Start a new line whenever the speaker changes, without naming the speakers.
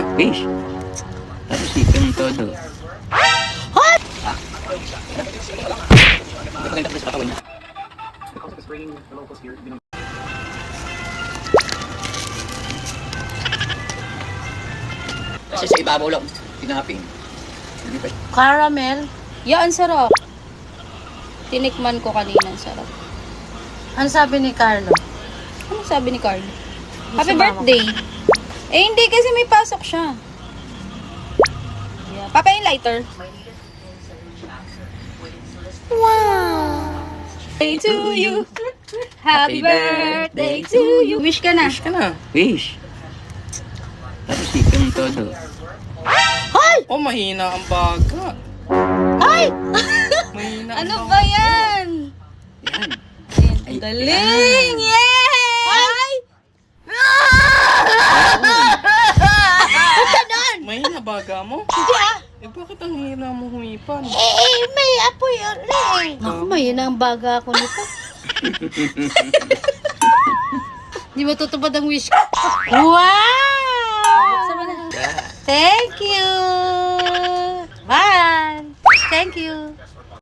na, fish. Tapos chicken todo.
Hoy!
Kasi sa ibabaw lang, tinaping.
Caramel.
Yeah, ang sarap. Tinikman ko kanina, ang sarap.
Ano sabi ni Carlo?
Ano sabi ni Carl?
Yung
Happy
sumama
birthday. Eh, hindi kasi may pasok siya. Yeah. Papa, yung lighter. Wow! Birthday to you. Happy birthday to you. Wish ka na.
Fish ka na, fish. Tapos chicken todo.
Hoy!
Oh, mahina ang baga.
Ay!
Mahina ang
Ano
baga.
ba yan?
Yan.
Ang galing! Yay!
Mahina baga mo?
Hindi ah.
Eh, bakit ang hina mo humipan?
May apoy ulit. Naku, may ang baga ako nito.
Di matutupad ang wish ko.
Wow!
Buksan mo na.
Thank you! Bye! Thank you!